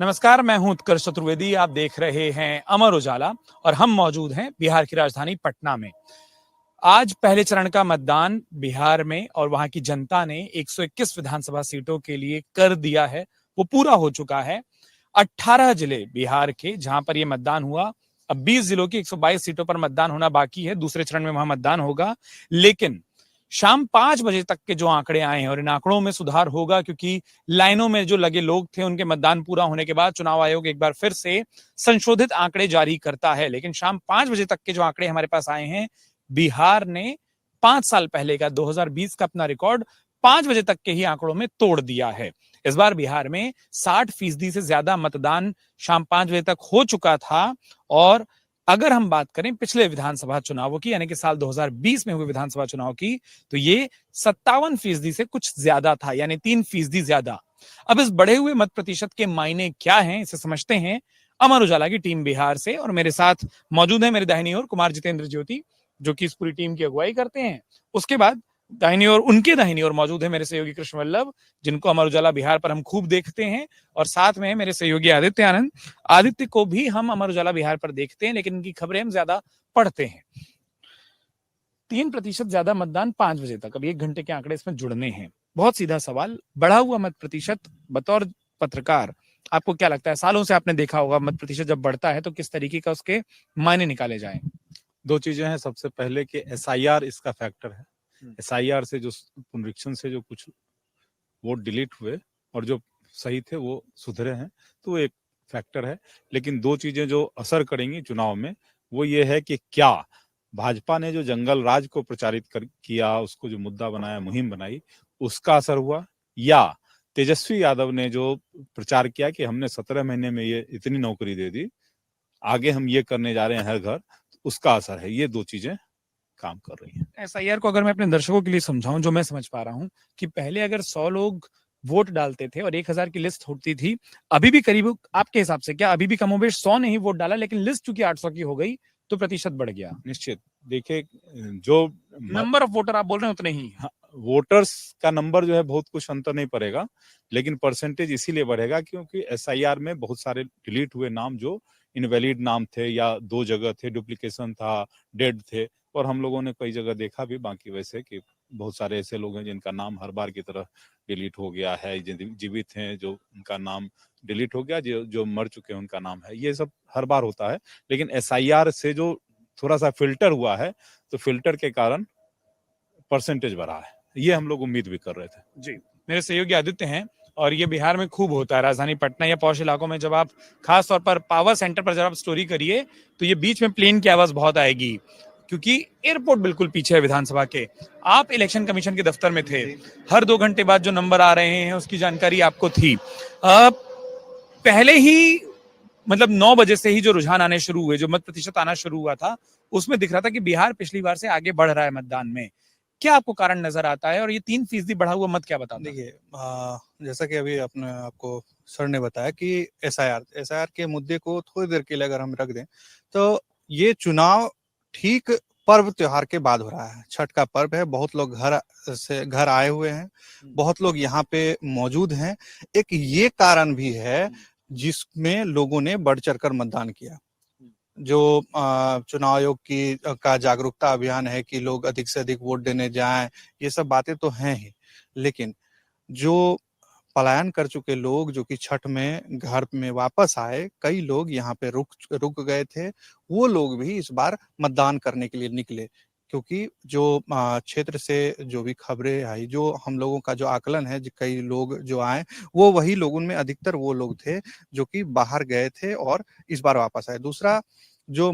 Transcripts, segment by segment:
नमस्कार, मैं हूं उत्कर्ष चतुर्वेदी। आप देख रहे हैं अमर उजाला और हम मौजूद हैं बिहार की राजधानी पटना में। आज पहले चरण का मतदान बिहार में और वहां की जनता ने 121 विधानसभा सीटों के लिए कर दिया है, वो पूरा हो चुका है। 18 जिले बिहार के जहां पर यह मतदान हुआ, अब 20 जिलों की 122 सीटों पर मतदान होना बाकी है। दूसरे चरण में वहां मतदान होगा, लेकिन शाम 5 बजे तक के जो आंकड़े आए हैं, और इन आंकड़ों में सुधार होगा क्योंकि लाइनों में जो लगे लोग थे उनके मतदान पूरा होने के बाद चुनाव आयोग एक बार फिर से संशोधित आंकड़े जारी करता है। लेकिन शाम 5 बजे तक के जो आंकड़े हमारे पास आए हैं, बिहार ने 5 साल पहले का 2020 का अपना रिकॉर्ड 5 बजे तक के ही आंकड़ों में तोड़ दिया है। इस बार बिहार में 60% से ज्यादा मतदान शाम 5 बजे तक हो चुका था। और अगर हम बात करें पिछले विधानसभा चुनावों की, यानी कि साल 2020 में हुए विधानसभा चुनाव की, तो ये 57% से कुछ ज्यादा था, यानी 3% ज्यादा। अब इस बढ़े हुए मत प्रतिशत के मायने क्या हैं, इसे समझते हैं अमर उजाला की टीम बिहार से। और मेरे साथ मौजूद है मेरे दाहिनी ओर कुमार जितेंद्र ज्योति, जो कि इस पूरी टीम की अगुवाई करते हैं। उसके बाद उनके दाहिनी ओर मौजूद है मेरे सहयोगी कृष्ण वल्लभ, जिनको अमर उजाला बिहार पर हम खूब देखते हैं। और साथ में है मेरे सहयोगी आदित्य आनंद। आदित्य को भी हम अमर उजाला बिहार पर देखते हैं, लेकिन इनकी खबरें हम ज्यादा पढ़ते हैं। 3% ज्यादा मतदान 5 बजे तक, अब 1 घंटे के आंकड़े इसमें जुड़ने हैं। बहुत सीधा सवाल, बढ़ा हुआ मत प्रतिशत, बतौर पत्रकार आपको क्या लगता है? सालों से आपने देखा होगा मत प्रतिशत जब बढ़ता है तो किस तरीके का उसके मायने निकाले जाए। दो चीजें हैं। सबसे पहले कि एसआईआर इसका फैक्टर है। एसआईआर से जो पुनरीक्षण से जो कुछ वोट डिलीट हुए और जो सही थे वो सुधरे हैं, तो एक फैक्टर है। लेकिन दो चीजें जो असर करेंगी चुनाव में, वो ये है कि क्या भाजपा ने जो जंगल राज को प्रचारित किया, उसको जो मुद्दा बनाया, मुहिम बनाई, उसका असर हुआ, या तेजस्वी यादव ने जो प्रचार किया कि हमने 17 महीने में ये इतनी नौकरी दे दी, आगे हम ये करने जा रहे हैं हर घर, उसका असर है। ये दो चीजें काम कर रही हैं। एसआईआर को अगर मैं अपने दर्शकों के लिए समझाऊं, जो मैं समझ पा रहा हूं कि पहले अगर 100 लोग वोट डालते थे और 1000 की लिस्ट होती थी, अभी भी करीब, आपके हिसाब से क्या अभी भी कमोबेश 100 ने ही वोट डाला, लेकिन लिस्ट चूंकि 800 की हो गई तो प्रतिशत बढ़ गया? निश्चित। देखिए, जो नंबर ऑफ वोटर आप बोल रहे हैं उतने ही। हाँ, वोटर्स का नंबर जो है बहुत कुछ अंतर नहीं पड़ेगा, लेकिन परसेंटेज इसीलिए बढ़ेगा क्योंकि एसआईआर में बहुत सारे डिलीट हुए नाम जो इनवैलिड नाम थे, या 2 जगह थे, डुप्लीकेशन था, डेड थे। और हम लोगों ने कई जगह देखा भी बाकी वैसे कि बहुत सारे ऐसे लोग हैं जिनका नाम हर बार की तरह डिलीट हो गया है, जीवित हैं जो उनका नाम डिलीट हो गया, जो मर चुके हैं उनका नाम है। ये सब हर बार होता है, लेकिन एसआईआर से जो थोड़ा सा फिल्टर हुआ है, तो फिल्टर के कारण परसेंटेज बढ़ा है। ये हम लोग उम्मीद भी कर रहे थे। जी, मेरे सहयोगी आदित्य हैं, और ये बिहार में खूब होता है। राजधानी पटना या पौष इलाकों में जब आप, खास तौर पर पावर सेंटर पर जब आप स्टोरी करिए, तो ये बीच में प्लेन की आवाज बहुत आएगी, क्योंकि एयरपोर्ट बिल्कुल पीछे है विधानसभा के। आप इलेक्शन कमीशन के दफ्तर में थे, हर 2 घंटे बाद जो नंबर आ रहे हैं उसकी जानकारी आपको थी। पहले ही, मतलब 9 बजे से ही जो रुझान आने शुरू हुए, जो मत प्रतिशत आना शुरू हुआ था, उसमें दिख रहा था कि बिहार पिछली बार से आगे बढ़ रहा है मतदान में। क्या आपको कारण नजर आता है, और ये 3% बढ़ा हुआ मत क्या बताता है? देखिए, जैसा कि अभी आपने आपको सर ने बताया कि एसआईआर के मुद्दे को थोड़ी देर के लिए अगर हम रख दें, तो ये चुनाव ठीक पर्व त्योहार के बाद हो रहा है। छठ का पर्व है, बहुत लोग घर आए हुए हैं, बहुत लोग यहाँ पे मौजूद हैं। एक ये कारण भी है जिसमें लोगों ने बढ़ चढ़कर मतदान किया। जो चुनाव आयोग की का जागरूकता अभियान है कि लोग अधिक से अधिक वोट देने जाएं, ये सब बातें तो हैं ही, लेकिन जो पलायन कर चुके लोग जो कि छठ में घर में वापस आए, कई लोग यहाँ पे रुक गए थे, वो लोग भी इस बार मतदान करने के लिए निकले। क्योंकि जो क्षेत्र से जो भी खबरें आई, जो हम लोगों का जो आकलन है, कई लोग जो आए, वो वही लोग, उनमें अधिकतर वो लोग थे जो कि बाहर गए थे और इस बार वापस आए। दूसरा जो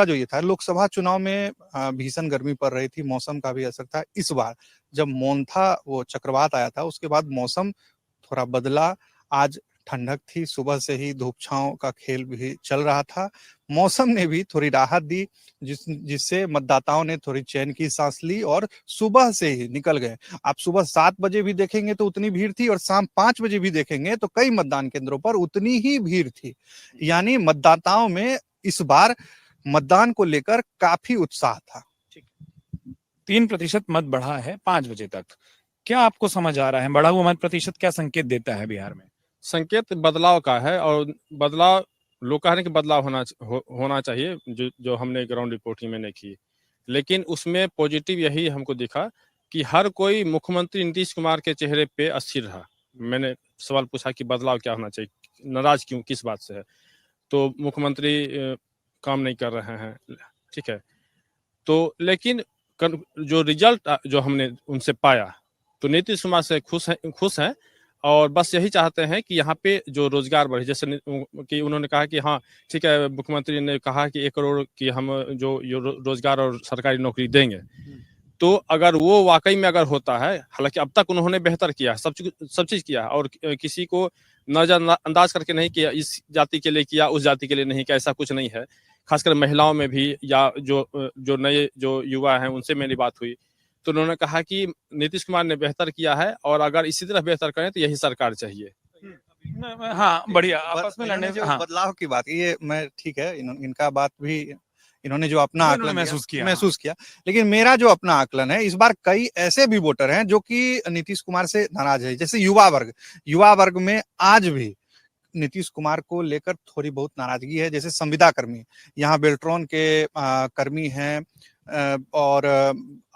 ये था, लोकसभा चुनाव में भीषण गर्मी पड़ रही थी, मौसम का भी असर था। इस बार जब मोन्था वो चक्रवात आया था, उसके बाद मौसम थोड़ा बदला। आज ठंडक थी, सुबह से ही धूप छांव का खेल भी चल रहा था। मौसम ने भी थोड़ी राहत दी, जिससे मतदाताओं ने थोड़ी चैन की सांस ली और सुबह से ही निकल गए। आप सुबह 7 बजे भी देखेंगे तो उतनी भीड़ थी, और शाम 5 बजे भी देखेंगे तो कई मतदान केंद्रों पर उतनी ही भीड़ थी। यानी मतदाताओं में इस बार मतदान को लेकर काफी उत्साह था। 3% मत बढ़ा है 5 बजे तक। क्या आपको समझ आ रहा है, बढ़ा हुआ मत प्रतिशत क्या संकेत देता है बिहार में? संकेत बदलाव का है और बदलाव लोग कह रहे हैं कि बदलाव होना चाहिए जो हमने ग्राउंड रिपोर्टिंग में नहीं की, लेकिन उसमें पॉजिटिव यही हमको दिखा कि हर कोई मुख्यमंत्री नीतीश कुमार के चेहरे पे अस्थिर रहा। मैंने सवाल पूछा कि बदलाव क्या होना चाहिए, नाराज क्यों, किस बात से है, तो मुख्यमंत्री काम नहीं कर रहे हैं, ठीक है। तो लेकिन जो रिजल्ट जो हमने उनसे पाया तो नीतीश कुमार से खुश हैं और बस यही चाहते हैं कि यहाँ पे जो रोजगार बढ़े, जैसे कि उन्होंने कहा कि हाँ ठीक है, मुख्यमंत्री ने कहा कि 1 करोड़ की हम जो रोजगार और सरकारी नौकरी देंगे, तो अगर वो वाकई में अगर होता है, हालांकि अब तक उन्होंने बेहतर किया, सब चीज किया और किसी को नजरअंदाज करके नहीं किया, इस जाति के लिए किया, उस जाति के लिए नहीं किया, ऐसा कुछ नहीं है। खासकर महिलाओं में भी या जो नए जो युवा हैं उनसे मेरी बात हुई तो उन्होंने कहा कि नीतीश कुमार ने बेहतर किया है और अगर इसी तरह बेहतर करें तो यही सरकार चाहिए। हाँ बढ़िया, आपस में लड़ने जो हाँ। बदलाव की बात, ये मैं ठीक है, इनका बात भी इन्होंने जो अपना आकलन महसूस किया, लेकिन मेरा जो अपना आकलन है, इस बार कई ऐसे भी वोटर हैं जो कि नीतीश कुमार से नाराज है, जैसे युवा वर्ग में आज भी नीतीश कुमार को लेकर थोड़ी बहुत नाराजगी है। जैसे संविदा कर्मी, यहाँ बेल्ट्रॉन के कर्मी हैं और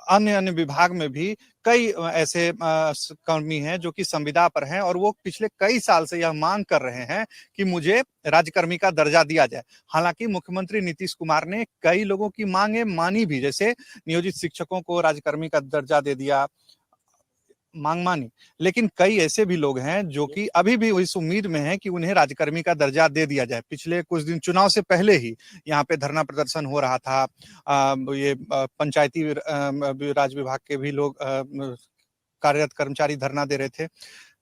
अन्य विभाग में भी कई ऐसे कर्मी हैं जो कि संविदा पर हैं और वो पिछले कई साल से यह मांग कर रहे हैं कि मुझे राज्यकर्मी का दर्जा दिया जाए। हालांकि मुख्यमंत्री नीतीश कुमार ने कई लोगों की मांगे मानी भी, जैसे नियोजित शिक्षकों को राज्यकर्मी का दर्जा दे दिया, मांग मानी, लेकिन कई ऐसे भी लोग हैं जो कि अभी भी इस उम्मीद में हैं कि उन्हें राज्यकर्मी का दर्जा दे दिया जाए। पिछले कुछ दिन चुनाव से पहले ही यहाँ पे धरना प्रदर्शन हो रहा था। ये पंचायती राज विभाग के भी लोग कार्यरत कर्मचारी धरना दे रहे थे।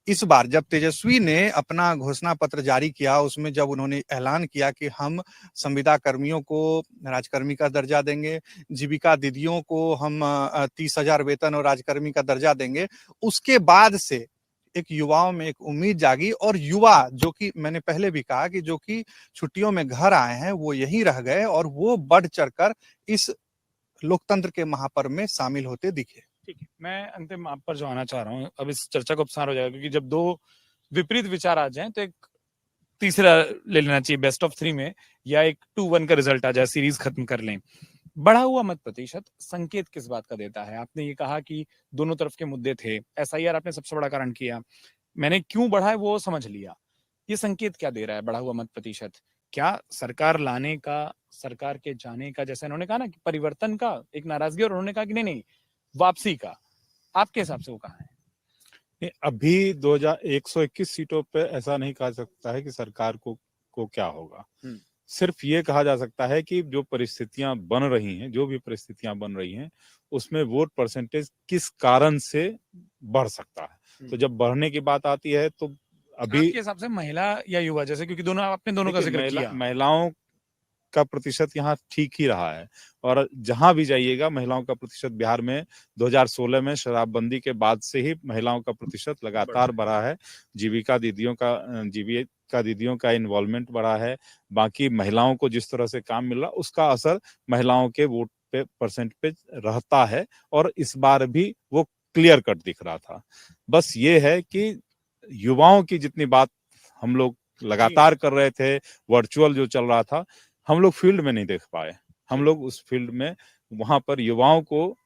इस बार जब तेजस्वी ने अपना घोषणा पत्र जारी किया, उसमें जब उन्होंने ऐलान किया कि हम संविदा कर्मियों को राजकर्मी का दर्जा देंगे, जीविका दीदियों को हम 30,000 वेतन और राजकर्मी का दर्जा देंगे, उसके बाद से एक युवाओं में एक उम्मीद जागी और युवा, जो कि मैंने पहले भी कहा कि जो कि छुट्टियों में घर आए हैं, वो यहीं रह गए और वो बढ़ चढ़कर इस लोकतंत्र के महापर्व में शामिल होते दिखे। ठीक है, मैं अंतिम आप पर जो आना चाह रहा हूँ, अब इस चर्चा को अपसार हो जाएगा क्योंकि जब दो विपरीत विचार आ जाएं तो एक तीसरा ले लेना चाहिए बेस्ट ऑफ 3 में, या एक 2-1 का रिजल्ट आ जाए, सीरीज खत्म कर लें। बढ़ा हुआ मत प्रतिशत संकेत किस बात का देता है? आपने ये कहा कि दोनों तरफ के मुद्दे थे, एसआईआर आपने सबसे बड़ा कारण किया, मैंने क्यों बढ़ा है वो समझ लिया। ये संकेत क्या दे रहा है बढ़ा हुआ मत प्रतिशत? क्या सरकार लाने का, सरकार के जाने का, जैसे इन्होंने कहा ना कि परिवर्तन का एक नाराजगी, और उन्होंने कहा कि नहीं वापसी का, आपके हिसाब से वो कहाँ है? अभी 121 सीटों पे ऐसा नहीं कहा सकता है कि सरकार को क्या होगा। सिर्फ ये कहा जा सकता है कि जो परिस्थितियां बन रही हैं, जो भी परिस्थितियां बन रही हैं, उसमें वोट परसेंटेज किस कारण से बढ़ सकता है। तो जब बढ़ने की बात आती है तो अभी आपके हिसाब से महिला या युवा, जैसे क्योंकि दोनों आपने दोनों का जिक्र किया, महिलाओं का प्रतिशत यहाँ ठीक ही रहा है और जहां भी जाइएगा महिलाओं का प्रतिशत बिहार में 2016 में शराबबंदी के बाद से ही महिलाओं का प्रतिशत लगातार बढ़ा है। जीविका दीदियों का इन्वॉल्वमेंट बढ़ा है। बाकी महिलाओं को जिस तरह से काम मिल रहा उसका असर महिलाओं के वोट पे परसेंट पे रहता है और इस बार भी वो क्लियर कट दिख रहा था। बस ये है कि युवाओं की जितनी बात हम लोग लगातार कर रहे थे, वर्चुअल जो चल रहा था, हम लोग फील्ड में नहीं देख पाए। हम लोग उस फील्ड में वहां पर युवाओं को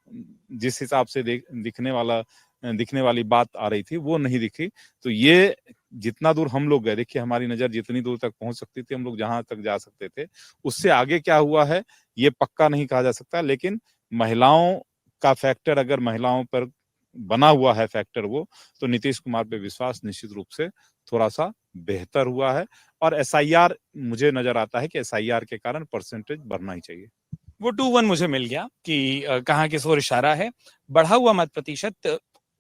जिस हिसाब से दिखने वाली बात आ रही थी वो नहीं दिखी। तो ये जितना दूर हम लोग गए, देखिए हमारी नजर जितनी दूर तक पहुंच सकती थी, हम लोग जहां तक जा सकते थे, उससे आगे क्या हुआ है ये पक्का नहीं कहा जा सकता। लेकिन महिलाओं का फैक्टर, अगर महिलाओं पर बना हुआ है फैक्टर वो, तो नीतीश कुमार पे विश्वास निश्चित रूप से थोड़ा सा बेहतर हुआ है। और एसआईआर, मुझे नजर आता है कि एसआईआर के कारण परसेंटेज बढ़ना ही चाहिए। वो 2-1 मुझे मिल गया कि कहाँ किस ओर इशारा है। बढ़ा हुआ मत प्रतिशत,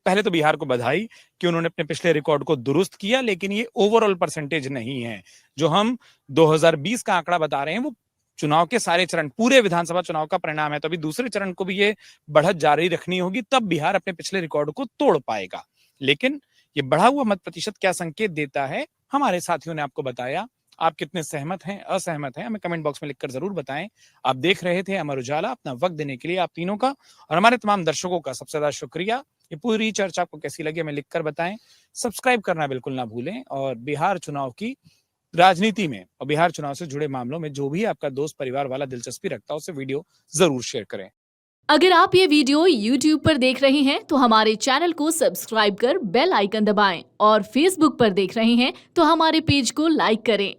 पहले तो बिहार को बधाई कि उन्होंने अपने पिछले रिकॉर्ड को दुरुस्त किया, लेकिन ये ओवरऑल परसेंटेज नहीं है। जो हम 2020 का आंकड़ा बता रहे हैं वो चुनाव के सारे चरण, पूरे विधानसभा चुनाव का परिणाम है। तो अभी दूसरे चरण को भी ये बढ़त जारी रखनी होगी, तब बिहार अपने पिछले रिकॉर्ड को तोड़ पाएगा। लेकिन ये बढ़ा हुआ मत प्रतिशत क्या संकेत देता है, हमारे साथियों ने आपको बताया। आप कितने सहमत हैं, असहमत हैं, हमें कमेंट बॉक्स में लिखकर जरूर बताएं। आप देख रहे थे अमर उजाला। अपना वक्त देने के लिए आप तीनों का और हमारे तमाम दर्शकों का सबसे ज्यादा शुक्रिया। ये पूरी चर्चा आपको कैसी लगी हमें लिखकर बताएं। सब्सक्राइब करना बिल्कुल ना भूलें और बिहार चुनाव की राजनीति में और बिहार चुनाव से जुड़े मामलों में जो भी आपका दोस्त परिवार वाला दिलचस्पी रखता है उसे वीडियो जरूर शेयर करें। अगर आप ये वीडियो YouTube पर देख रहे हैं तो हमारे चैनल को सब्सक्राइब कर बेल आइकन दबाएं और Facebook पर देख रहे हैं तो हमारे पेज को लाइक करें।